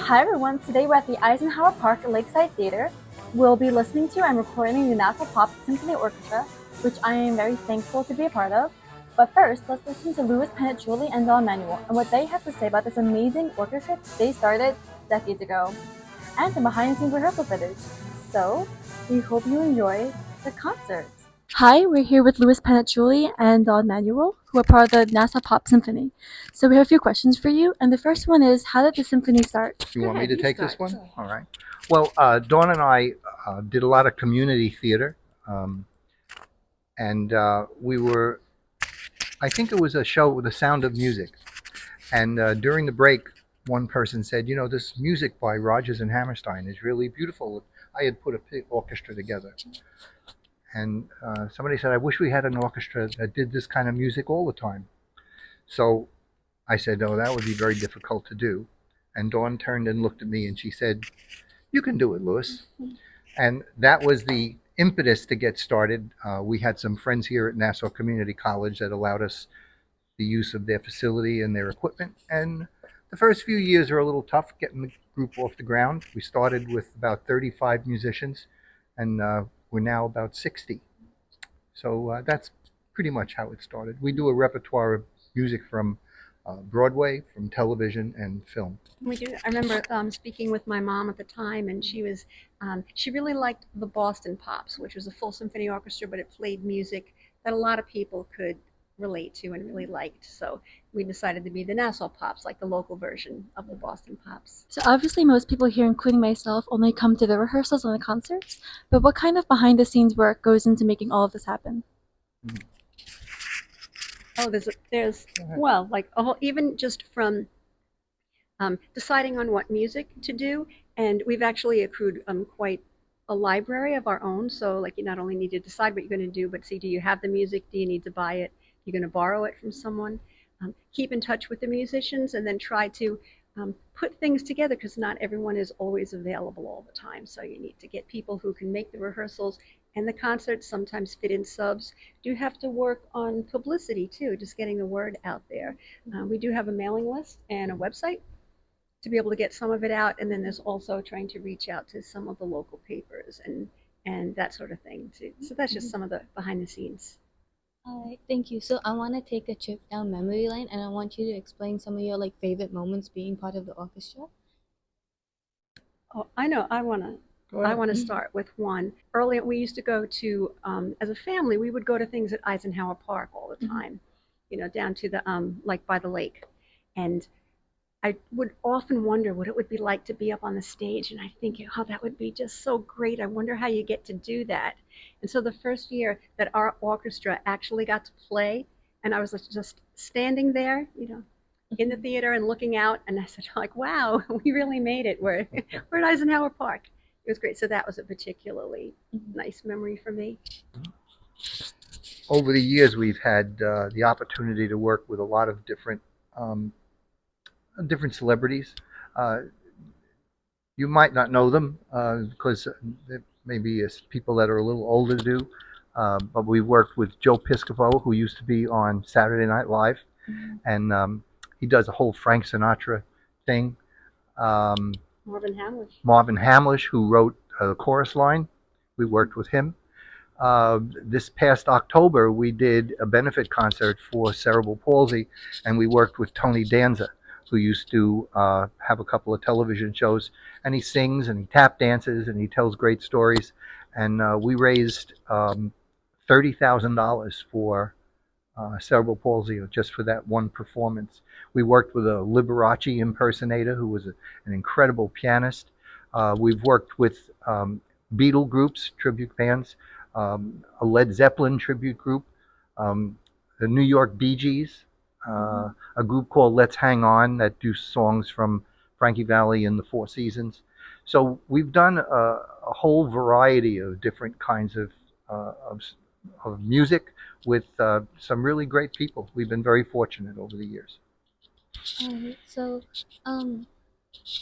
Hi everyone, today we're at the Eisenhower Park Lakeside Theater. We'll be listening to and recording the Nassau Pops Symphony Orchestra, which I am very thankful to be a part of. But first, let's listen to Louis Panacciulli and Manuel and what they have to say about this amazing orchestra they started decades ago, and some behind-the-scenes rehearsal footage. So, we hope you enjoy the concert. Hi, we're here with Louis Panacciulli and Manuel, who are part of the Nassau Pop Symphony. So we have a few questions for you, and the first one is, how did the symphony start? You want me to take this one? All right. Well, Dawn and I did a lot of community theater, and I think it was a show with The Sound of Music. And during the break, one person said, this music by Rodgers and Hammerstein is really beautiful. I had put a orchestra together. And somebody said, I wish we had an orchestra that did this kind of music all the time. So I said, no, that would be very difficult to do. And Dawn turned and looked at me and she said, you can do it, Louis. And that was the impetus to get started. We had some friends here at Nassau Community College that allowed us the use of their facility and their equipment. And the first few years are a little tough getting the group off the ground. We started with about 35 musicians, and we're now about 60. So that's pretty much how it started. We do a repertoire of music from Broadway, from television, and film. We do. I remember speaking with my mom at the time, and she really liked the Boston Pops, which was a full symphony orchestra, but it played music that a lot of people could relate to and really liked. So we decided to be the Nassau Pops, like the local version of the Boston Pops. So obviously most people here, including myself, only come to the rehearsals and the concerts, but what kind of behind-the-scenes work goes into making all of this happen? Oh, there's well, like even just from deciding on what music to do, and we've actually accrued quite a library of our own. So like you not only need to decide what you're going to do, but see, do you have the music? Do you need to buy it? You're going to borrow it from someone. Keep in touch with the musicians, and then try to put things together, because not everyone is always available all the time. So you need to get people who can make the rehearsals and the concerts, sometimes fit in subs. Do have to work on publicity too, just getting the word out there. We do have a mailing list and a website to be able to get some of it out, and then there's also trying to reach out to some of the local papers and that sort of thing too. So that's just some of the behind the scenes. All right, thank you. So I want to take a trip down memory lane, and I want you to explain some of your favorite moments being part of the orchestra. Oh, I know. I want to start with one. Earlier, we used to go to, as a family, we would go to things at Eisenhower Park all the time, down to the, like by the lake. And I would often wonder what it would be like to be up on the stage. And I think, oh, that would be just so great. I wonder how you get to do that. And so the first year that our orchestra actually got to play, and I was just standing there, in the theater and looking out, and I said, wow, we really made it. We're at Eisenhower Park. It was great. So that was a particularly nice memory for me. Over the years, we've had the opportunity to work with a lot of different celebrities. You might not know them because there may be people that are a little older to do, but we worked with Joe Piscopo, who used to be on Saturday Night Live, and he does a whole Frank Sinatra thing. Marvin Hamlish, who wrote the chorus line. We worked with him. This past October, we did a benefit concert for cerebral palsy, and we worked with Tony Danza, who used to have a couple of television shows, and he sings and he tap dances and he tells great stories. And we raised $30,000 for cerebral palsy just for that one performance. We worked with a Liberace impersonator who was an incredible pianist. We've worked with Beatle groups, tribute bands, a Led Zeppelin tribute group, the New York Bee Gees, a group called Let's Hang On that do songs from Frankie Valli and the Four Seasons. So we've done a whole variety of different kinds of music with some really great people. We've been very fortunate over the years. So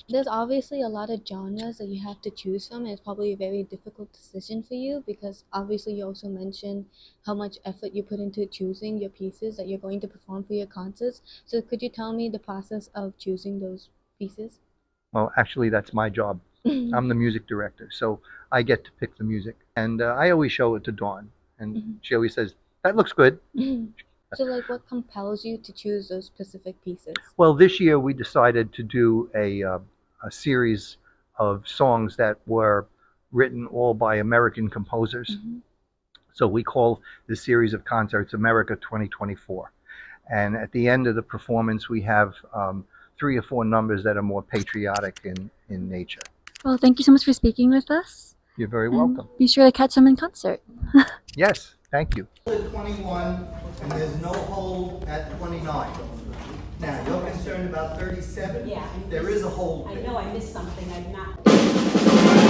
there's obviously a lot of genres that you have to choose from, and it's probably a very difficult decision for you, because obviously you also mentioned how much effort you put into choosing your pieces that you're going to perform for your concerts. So could you tell me the process of choosing those pieces? Well, actually, that's my job. I'm the music director, so I get to pick the music, and I always show it to Dawn, and Mhm. she always says, "That looks good." So, like, what compels you to choose those specific pieces? Well, this year we decided to do a series of songs that were written all by American composers. Mhm. So we call this series of concerts America 2024. And at the end of the performance, we have 3 or 4 numbers that are more patriotic in nature. Well, thank you so much for speaking with us. You're very And welcome. be sure to catch them in concert. Yes, thank you. At 21, and there's no hole at 29. Now, you're concerned about 37? Yeah. There is a hole I there. know I missed something, I'm not.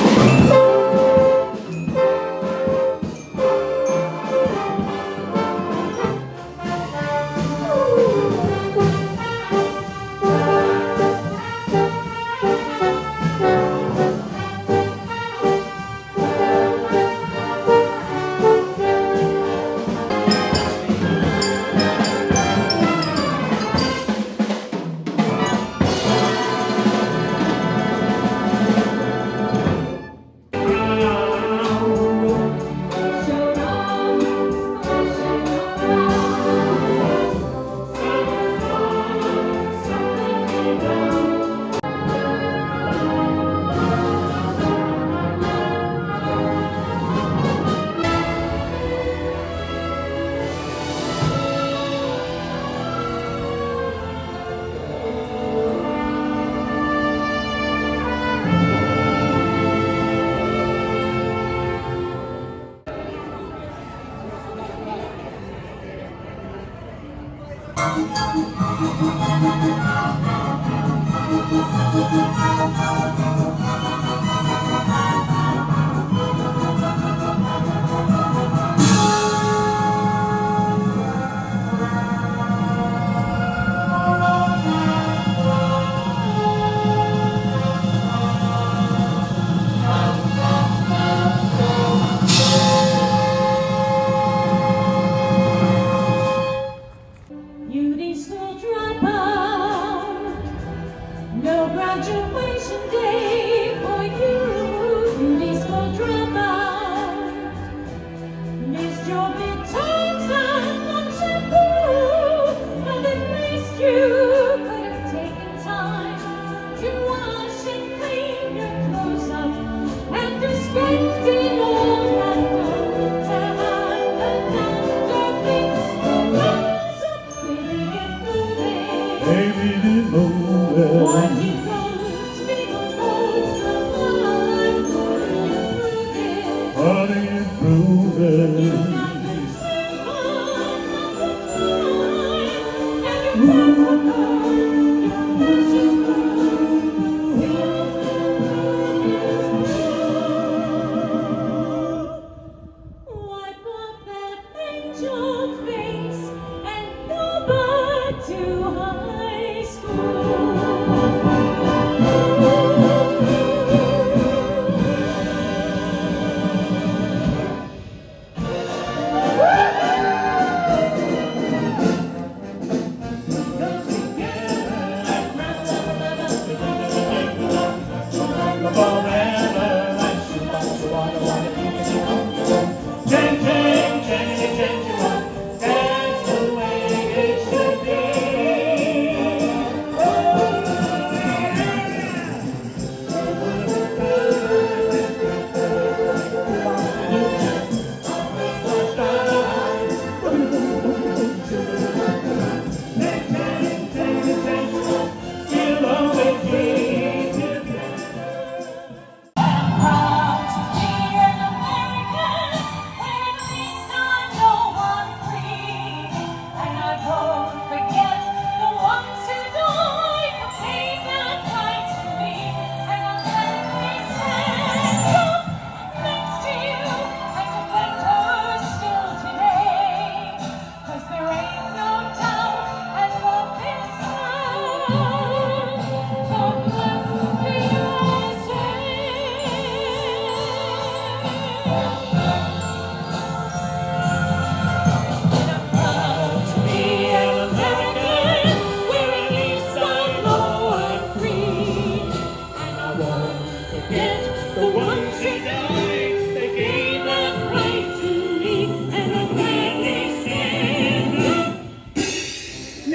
Beauty school dropout, no graduation day for you. Beauty school dropout, missed your midterms and fun shampoo, and at least you could have taken time to wash and clean your clothes up after spending all that dough to have the doctor fix your nose up, baby, get moving. Baby, get moving. Why he goes, people goes, the line, What are you proving? Wipe off that angel face and go back to high school.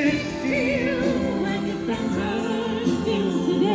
Feel like a phantom still today.